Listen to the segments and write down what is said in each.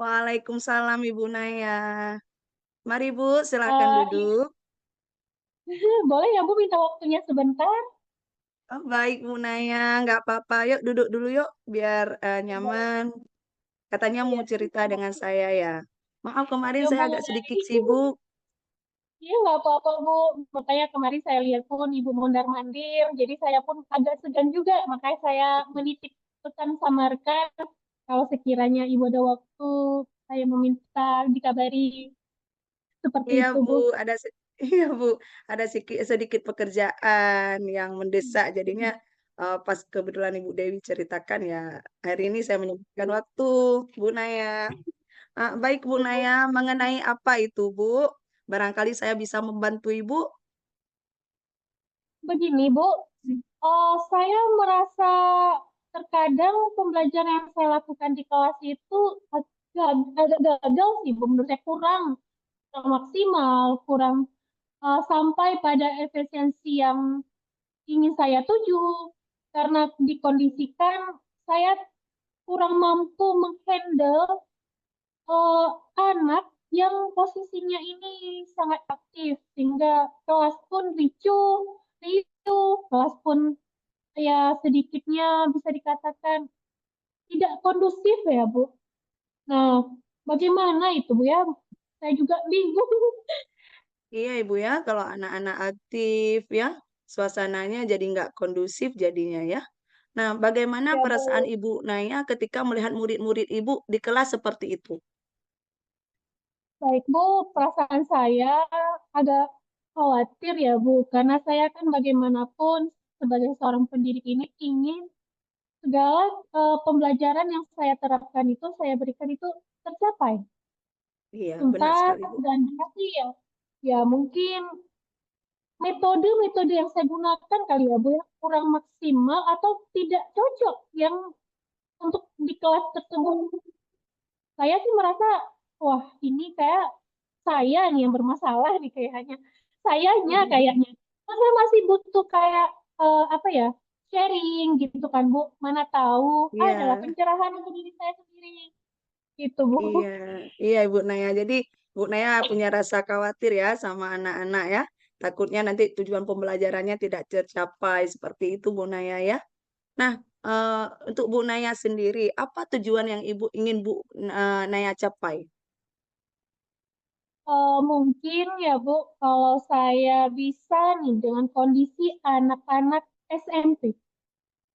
Waalaikumsalam Ibu Naya. Mari Bu, silakan Iya, duduk. boleh ya Bu minta waktunya sebentar? Oh, baik Bu Naya, nggak apa-apa. Yuk duduk dulu yuk, biar Boleh. nyaman. Katanya mau Iya, cerita dengan saya ya. Maaf kemarin ya saya agak boleh. sedikit sibuk. Iya nggak apa-apa Bu. Makanya kemarin saya lihat pun Ibu mondar-mandir, jadi saya pun agak segan juga. Makanya saya menitip pesan sama rekan, kalau sekiranya Ibu ada waktu, saya meminta dikabari seperti Iya itu Bu, Bu. iya Bu, ada sedikit, sedikit pekerjaan yang mendesak. Jadinya pas kebetulan Ibu Dewi ceritakan ya, hari ini saya menyempatkan waktu Bu Naya. Baik Bu Naya, mengenai apa itu Bu? Barangkali saya bisa membantu Ibu. Begini Bu, saya merasa terkadang pembelajaran yang saya lakukan di kelas itu agak gagal sih Bu. Menurut saya kurang maksimal, kurang sampai pada efisiensi yang ingin saya tuju. Karena dikondisikan saya kurang mampu menghandle eh, anak yang posisinya ini sangat aktif, sehingga kelas pun ricuh, kelas pun ya sedikitnya bisa dikatakan tidak kondusif ya Bu. Nah, bagaimana itu Bu ya? Saya juga bingung. Iya Ibu ya, kalau anak-anak aktif ya, suasananya jadi nggak kondusif jadinya ya. Nah, bagaimana Ya perasaan Bu, Ibu Naya ketika melihat murid-murid Ibu di kelas seperti itu? baik Bu, perasaan saya agak khawatir ya Bu, karena saya kan bagaimanapun sebagai seorang pendidik ini ingin segala pembelajaran yang saya terapkan itu, saya berikan itu tercapai. Iya, benar Tuntas sekali Bu. dan berhasil ya. Ya mungkin metode-metode yang saya gunakan kali ya Bu ya kurang maksimal atau tidak cocok yang untuk di kelas tersebut. Saya sih merasa, wah ini kayak saya nih yang bermasalah nih kayaknya. Sayanya kayaknya. Saya masih butuh kayak apa ya, sharing gitu kan Bu. Mana tahu adalah Iya, pencerahan untuk diri saya sendiri. Gitu Bu. iya, iya Ibu Naya. Jadi Bu Naya punya rasa khawatir ya sama anak-anak ya. Takutnya nanti tujuan pembelajarannya tidak tercapai seperti itu Bu Naya ya. Nah, untuk Bu Naya sendiri, apa tujuan yang Ibu ingin Bu Naya capai? Mungkin ya Bu, kalau saya bisa nih dengan kondisi anak-anak SMP.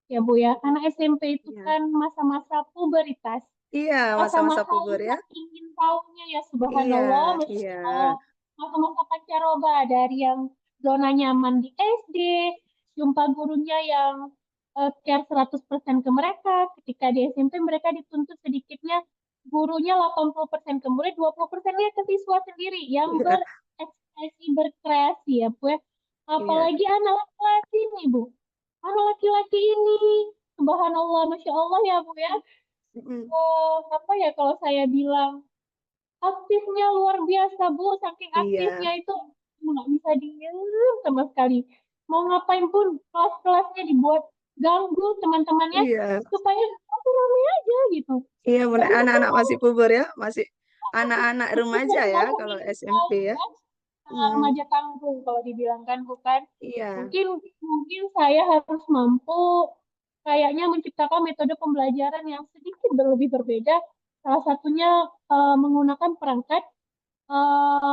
Ya Bu ya, anak SMP itu Iya, kan masa-masa puberitas. iya masa-masa Masa-masa puber ya. yang ingin tahunya ya Iya, subhanallah, Masya iya, Allah. Masa-masa pancaroba dari yang zona nyaman di SD, jumpa gurunya yang care 100% ke mereka. Ketika di SMP mereka dituntut sedikitnya gurunya 80% ke murid, 20%-nya ke siswa sendiri yang iya, berekspresi, berkreasi ya Bu ya. iya. Apalagi anak laki-laki nih Bu. Anak laki-laki ini, subhanallah, Masya Allah ya Bu ya. Mm, Apa ya kalau saya bilang aktifnya luar biasa Bu, saking iya, aktifnya itu nggak bisa diem sama sekali. Mau ngapain pun kelas-kelasnya dibuat ganggu teman-temannya iya, supaya aku rame aja gitu. iya. Tapi kan Anak-anak memang masih puber ya, masih anak-anak remaja ya masa-masa kalau minimal SMP ya. ya, Mm, remaja tanggung kalau dibilang kan bukan. iya, Mungkin mungkin saya harus mampu kayaknya menciptakan metode pembelajaran yang sedikit lebih berbeda. Salah satunya menggunakan perangkat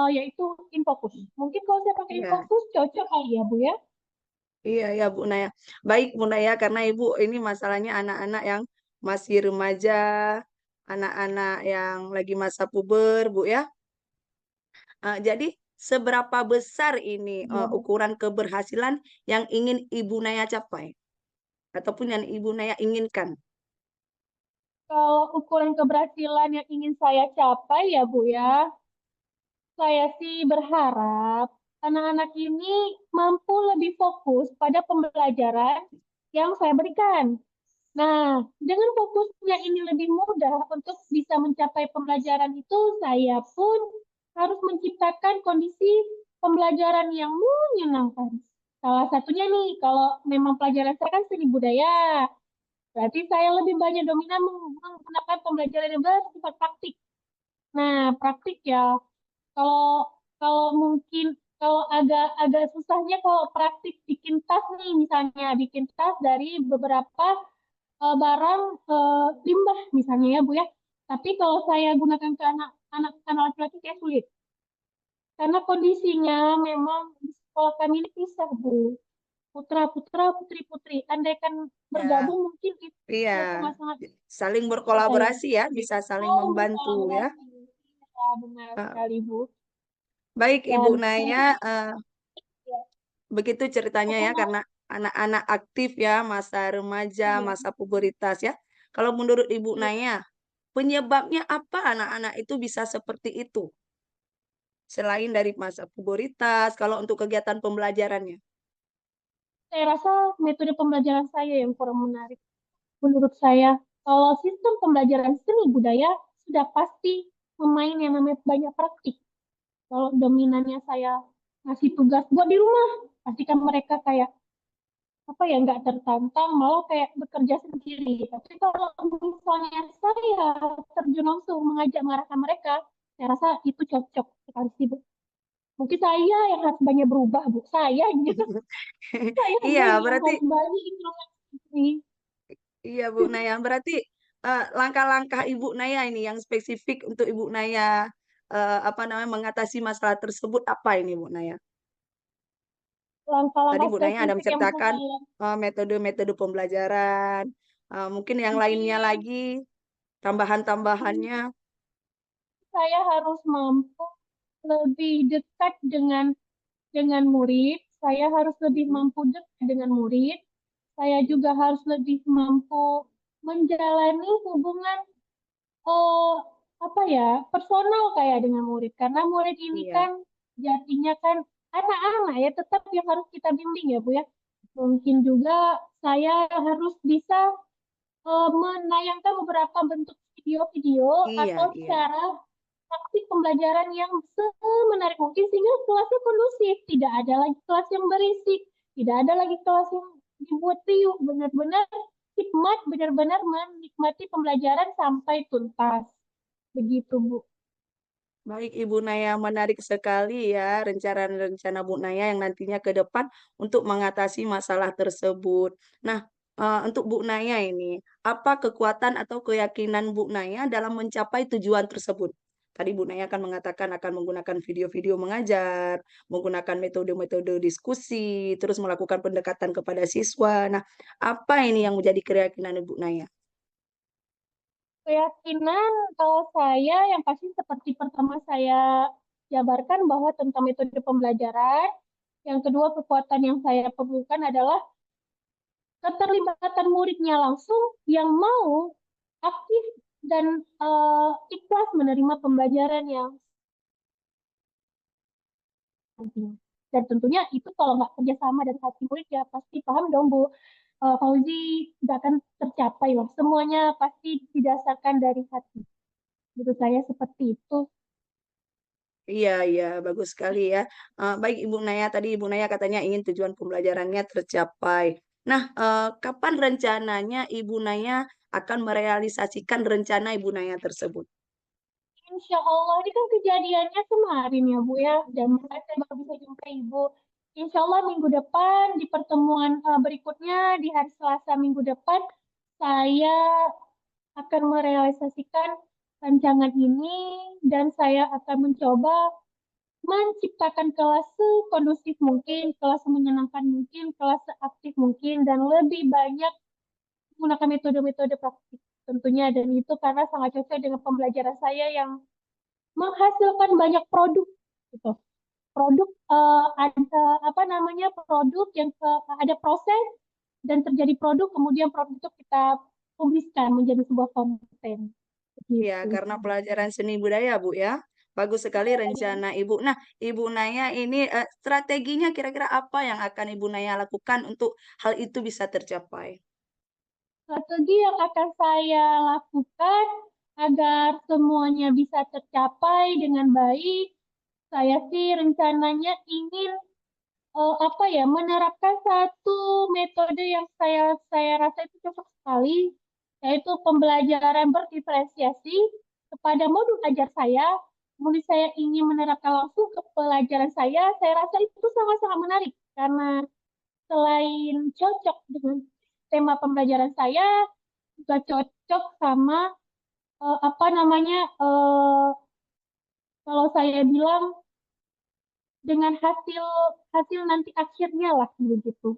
yaitu infocus. Mungkin kalau saya pakai iya, infocus cocok kali ya Bu ya. iya, ya Bu Naya. Baik Bu Naya, karena Ibu ini masalahnya anak-anak yang masih remaja, anak-anak yang lagi masa puber Bu ya. Jadi seberapa besar ini Iya, Bu. ukuran keberhasilan yang ingin Ibu Naya capai ataupun yang Ibu Naya inginkan? Kalau ukuran keberhasilan yang ingin saya capai ya Bu ya, saya sih berharap anak-anak ini mampu lebih fokus pada pembelajaran yang saya berikan. Nah, dengan fokusnya ini lebih mudah untuk bisa mencapai pembelajaran itu, saya pun harus menciptakan kondisi pembelajaran yang menyenangkan. Salah satunya nih, kalau memang pelajaran saya kan seni budaya, berarti saya lebih banyak dominan menggunakan pembelajaran yang bersifat praktik. Nah, praktik ya. Kalau kalau mungkin kalau agak susahnya kalau praktik bikin tas nih, misalnya bikin tas dari beberapa barang limbah misalnya ya Bu ya. Tapi kalau saya gunakan ke anak laki-laki kayak sulit. Karena kondisinya memang di sekolah kami ini pisah Bu. Putra-putra, putri-putri. Andaikan Ya, bergabung mungkin itu iya. sangat-sangat Saling buat saya. berkolaborasi ya, bisa saling Oh, membantu ya. berkolaborasi. Ya, benar Eh, sekali Bu. Baik Ibu Dan Naya, mungkin ya, begitu ceritanya ya, apa karena anak-anak aktif ya, masa remaja, iya. masa pubertas ya. Kalau menurut Ibu Iya. Naya, penyebabnya apa anak-anak itu bisa seperti itu? Selain dari masa pubertas, kalau untuk kegiatan pembelajarannya. Saya rasa metode pembelajaran saya yang kurang menarik. Menurut saya, kalau sistem pembelajaran seni budaya sudah pasti memain yang namanya banyak praktik. Kalau dominannya saya ngasih tugas buat di rumah, pastikan mereka kayak apa ya nggak tertantang, malah kayak bekerja sendiri. Tapi kalau misalnya saya terjun langsung mengajak mengarahkan mereka, saya rasa itu cocok sekali sih, Bu. Mungkin saya yang harus banyak berubah, Bu. Saya gitu. Saya Iya, banyak berarti kembali introspeksi. iya Bu Naya, berarti langkah-langkah Ibu Naya ini yang spesifik untuk Ibu Naya apa namanya mengatasi masalah tersebut apa ini Bu Naya? Tadi Langkah-langkah Bu Naya ada spesifik yang menceritakan saya metode-metode pembelajaran, mungkin yang lainnya mungkin lagi tambahan-tambahannya. saya harus mampu lebih dekat dengan murid. Saya harus lebih Mhm. mampu dekat dengan murid. Saya juga harus lebih mampu menjalani hubungan eh apa ya personal kayak dengan murid. Karena murid ini Iya, kan jadinya kan anak-anak ya tetap yang harus kita bimbing ya Bu ya. Mungkin juga saya harus bisa menayangkan beberapa bentuk video-video iya, atau iya. cara praktik pembelajaran yang semenarik mungkin sehingga kelasnya kondusif, tidak ada lagi kelas yang berisik, tidak ada lagi kelas yang dibuat riuh, benar-benar hikmat, benar-benar menikmati pembelajaran sampai tuntas. Begitu, Bu. Baik, Ibu Naya, menarik sekali ya rencana-rencana Bu Naya yang nantinya ke depan untuk mengatasi masalah tersebut. Nah, untuk Bu Naya ini, apa kekuatan atau keyakinan Bu Naya dalam mencapai tujuan tersebut? Tadi Bu Naya akan mengatakan akan menggunakan video-video mengajar, menggunakan metode-metode diskusi, terus melakukan pendekatan kepada siswa. Nah, apa ini yang menjadi keyakinan Ibu Naya? Keyakinan kalau saya yang pasti seperti pertama saya jabarkan bahwa tentang metode pembelajaran, yang kedua kekuatan yang saya perlukan adalah keterlibatan muridnya langsung yang mau aktif dan ikhlas menerima pembelajaran yang penting. Dan tentunya itu kalau nggak kerjasama dari hati murid ya pasti paham dong Bu. Fauzi nggak akan tercapai lah. Semuanya pasti didasarkan dari hati. Menurut saya seperti itu. Iya, iya, bagus sekali ya. Baik Ibu Naya, tadi Ibu Naya katanya ingin tujuan pembelajarannya tercapai. Nah, kapan rencananya Ibu Naya akan merealisasikan rencana Ibu Naya tersebut? Insya Allah ini kan kejadiannya kemarin ya Bu ya. Dan saya baru bisa jumpa Ibu. Insya Allah minggu depan di pertemuan berikutnya di hari Selasa minggu depan saya akan merealisasikan rancangan ini dan saya akan mencoba menciptakan kelas sekondusif mungkin, kelas menyenangkan mungkin, kelas seaktif mungkin, dan lebih banyak menggunakan metode-metode praktik tentunya. Dan itu karena sangat cocok dengan pembelajaran saya yang menghasilkan banyak produk gitu. Produk ada apa namanya produk yang ada proses dan terjadi produk, kemudian produk itu kita publiskan menjadi sebuah konten. Ya, Begitu. karena pelajaran seni budaya, Bu ya. Bagus sekali rencana Ibu. Nah, Ibu Naya ini strateginya kira-kira apa yang akan Ibu Naya lakukan untuk hal itu bisa tercapai? Strategi yang akan saya lakukan agar semuanya bisa tercapai dengan baik, saya sih rencananya ingin apa ya menerapkan satu metode yang saya rasa itu cocok sekali, yaitu pembelajaran berdiferensiasi. kepada modul ajar saya, kemudian saya ingin menerapkan langsung ke pelajaran saya rasa itu sangat-sangat menarik karena selain cocok dengan tema pembelajaran saya, juga cocok sama apa namanya kalau saya bilang dengan hasil hasil nanti akhirnya lah begitu.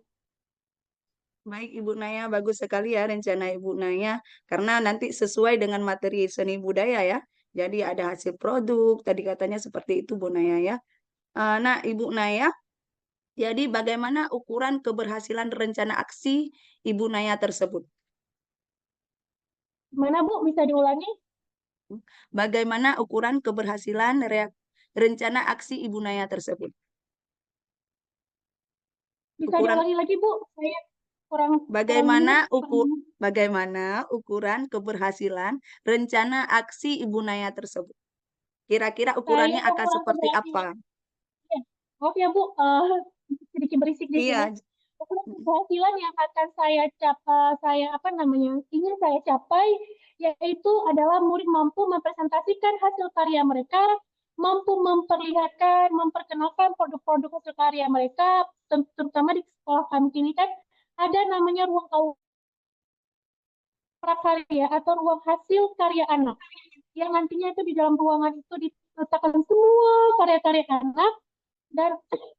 Baik Ibu Naya, bagus sekali ya rencana Ibu Naya, karena nanti sesuai dengan materi seni budaya ya. Jadi ada hasil produk, tadi katanya seperti itu Bu Naya ya. Nah Ibu Naya, jadi bagaimana ukuran keberhasilan rencana aksi Ibu Naya tersebut? Gimana Bu? Bisa diulangi? Bagaimana ukuran keberhasilan rencana aksi Ibu Naya tersebut? Bisa Ukuran diulangi lagi Bu? Saya kurang kurang bagaimana ingat. bagaimana ukuran keberhasilan rencana aksi Ibu Naya tersebut? Kira-kira Saya ukurannya akan kurang seperti apa? keberhasilan. Ya. Maaf ya Bu, sedikit berisik di sini. Iya. Ukuran keberhasilan yang akan saya capai, saya apa namanya, ingin saya capai, yaitu adalah murid mampu mempresentasikan hasil karya mereka, mampu memperlihatkan, memperkenalkan produk-produk hasil karya mereka, terutama di sekolah kami ini kan ada namanya ruang prakarya atau ruang hasil karya anak yang nantinya itu di dalam ruangan itu diletakkan semua karya-karya anak dan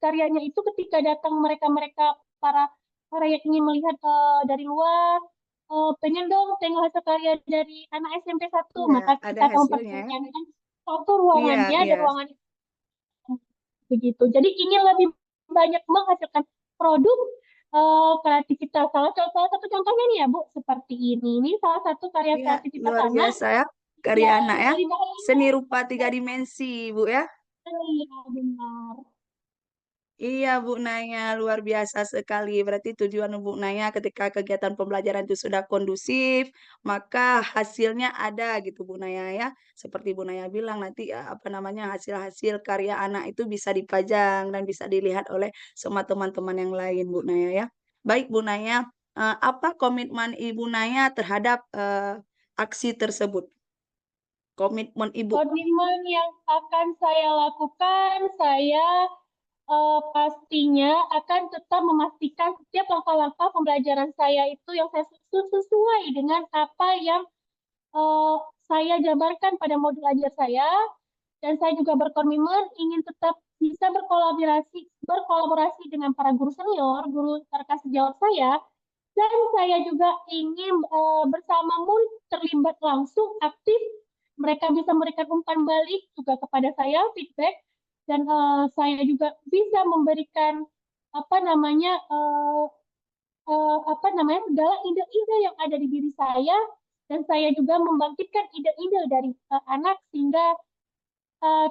karyanya itu ketika datang mereka-mereka para para yang ingin melihat dari luar pengen dong tengok hasil karya dari anak SMP 1 Iya, maka ada kita akan hasilnya ya. memperkenalkan satu Iya, ruangannya dan iya. ruangan itu begitu. Jadi ingin lebih banyak menghasilkan produk kreativitas. Salah satu contohnya nih ya Bu, seperti ini. Ini salah satu karya Iya, kreativitas luar anak. biasa ya. Karya Ya, anak ya. dari bahannya. Seni rupa 3 dimensi, Bu ya. Iya, benar. Iya, Bu Naya, luar biasa sekali. Berarti tujuan Bu Naya ketika kegiatan pembelajaran itu sudah kondusif, maka hasilnya ada gitu Bu Naya ya. Seperti Bu Naya bilang nanti apa namanya hasil-hasil karya anak itu bisa dipajang dan bisa dilihat oleh semua teman-teman yang lain Bu Naya ya. Baik Bu Naya, apa komitmen Ibu Naya terhadap aksi tersebut? Komitmen Ibu. Komitmen yang akan saya lakukan, saya pastinya akan tetap memastikan setiap langkah-langkah pembelajaran saya itu yang saya sesuai dengan apa yang eh, saya jabarkan pada modul ajar saya dan saya juga berkomitmen ingin tetap bisa berkolaborasi dengan para guru senior, guru terkasih sejawat saya dan saya juga ingin bersama murid terlibat langsung aktif mereka bisa memberikan umpan balik juga kepada saya feedback dan saya juga bisa memberikan apa namanya apa namanya segala ide-ide yang ada di diri saya dan saya juga membangkitkan ide-ide dari anak sehingga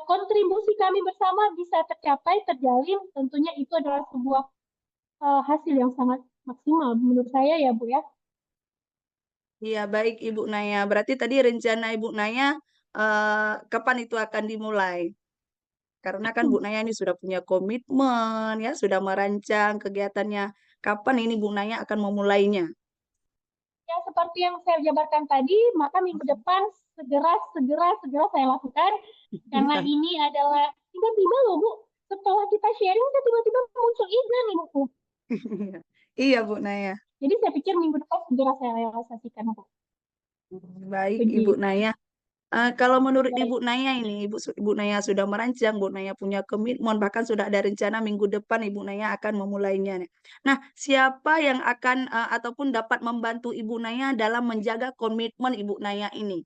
kontribusi kami bersama bisa tercapai terjalin tentunya itu adalah sebuah hasil yang sangat maksimal menurut saya ya Bu ya. Iya, baik Ibu Naya. Berarti tadi rencana Ibu Naya kapan itu akan dimulai? Karena kan Bu Naya ini sudah punya komitmen ya, sudah merancang kegiatannya. Kapan ini Bu Naya akan memulainya? Ya, seperti yang saya jabarkan tadi, maka minggu depan segera saya lakukan karena ini adalah tiba-tiba loh Bu, setelah kita sharing tiba-tiba muncul ide nih Bu. Iya Bu Naya. Jadi saya pikir minggu depan segera saya realisasikan Bu. Baik Ibu Begitu. Naya. Kalau menurut Baik. Ibu Naya ini, Ibu Naya sudah merancang, Bu Naya punya komitmen, bahkan sudah ada rencana minggu depan Ibu Naya akan memulainya. Nah, siapa yang akan ataupun dapat membantu Ibu Naya dalam menjaga komitmen Ibu Naya ini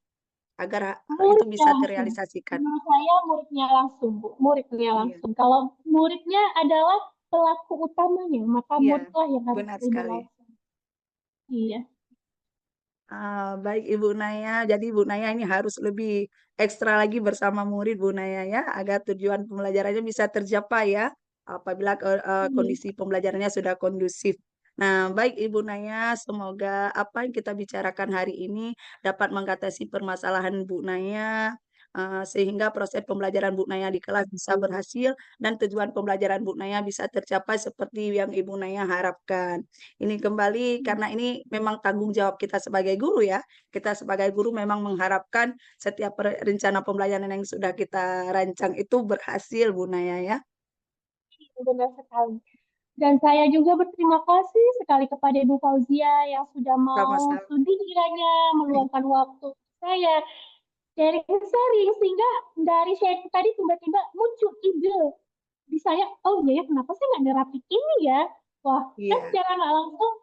agar itu Muridnya bisa langsung. terrealisasikan? Menurut saya muridnya langsung Bu. Muridnya Iya, langsung. Kalau muridnya adalah pelaku utamanya, maka iya, muridlah yang harus benar terlibat sekali. langsung. Iya. Baik Ibu Naya, jadi Ibu Naya ini harus lebih ekstra lagi bersama murid Bu Naya ya, agar tujuan pembelajarannya bisa tercapai ya, apabila Iya. kondisi pembelajarannya sudah kondusif. Nah, baik Ibu Naya, semoga apa yang kita bicarakan hari ini dapat mengatasi permasalahan Bu Naya, sehingga proses pembelajaran Bu Naya di kelas bisa berhasil dan tujuan pembelajaran Bu Naya bisa tercapai seperti yang Ibu Naya harapkan. Ini kembali karena ini memang tanggung jawab kita sebagai guru ya. Kita sebagai guru memang mengharapkan setiap rencana pembelajaran yang sudah kita rancang itu berhasil Bu Naya ya. Benar sekali. Dan saya juga berterima kasih sekali kepada Ibu Fauzia yang sudah mau Sama-sama. studi kiranya meluangkan waktu saya sharing-sharing sehingga dari sharing tadi tiba-tiba muncul ide di saya, oh iya ya kenapa sih nggak nerapin ini ya? Wah, kan Iya, secara nggak langsung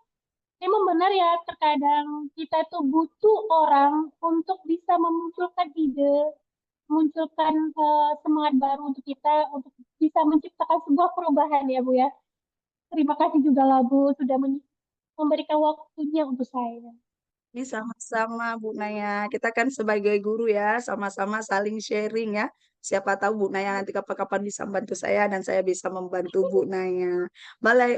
memang benar ya terkadang kita tuh butuh orang untuk bisa memunculkan ide, memunculkan semangat baru untuk kita untuk bisa menciptakan sebuah perubahan ya Bu ya. Terima kasih juga lah Bu sudah memberikan waktunya untuk saya. ini sama-sama Bu Naya. Kita kan sebagai guru ya, sama-sama saling sharing ya. Siapa tahu Bu Naya nanti kapan-kapan bisa membantu saya dan saya bisa membantu Bu Naya.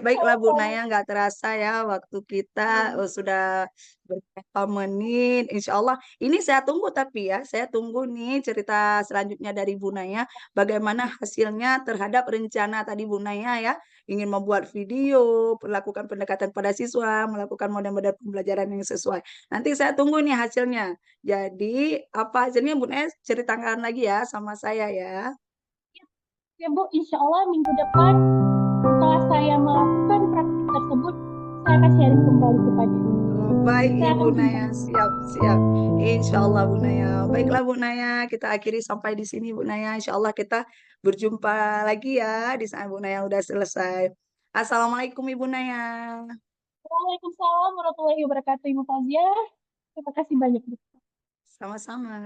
Baiklah Bu Naya, nggak terasa ya waktu kita sudah beberapa menit. Insya Allah ini saya tunggu tapi ya, saya tunggu nih cerita selanjutnya dari Bu Naya. Bagaimana hasilnya terhadap rencana tadi Bu Naya ya ingin membuat video, melakukan pendekatan pada siswa, melakukan model-model pembelajaran yang sesuai. Nanti saya tunggu nih hasilnya. Jadi apa hasilnya Bu Nes ceritakan lagi ya sama saya ya. Ya Bu, insya Allah minggu depan setelah saya melakukan praktik tersebut, saya akan sharing kembali kepada Ibu. Baik Saya Ibu akan Naya, kembali. siap, siap. Insya Allah Bu Naya. Baiklah Bu Naya, kita akhiri sampai di sini Bu Naya. Insya Allah kita berjumpa lagi ya di saat Bu Naya udah selesai. Assalamualaikum Ibu Naya. Waalaikumsalam warahmatullahi wabarakatuh, Ibu Fazia. Terima kasih banyak. Bu. Sama-sama.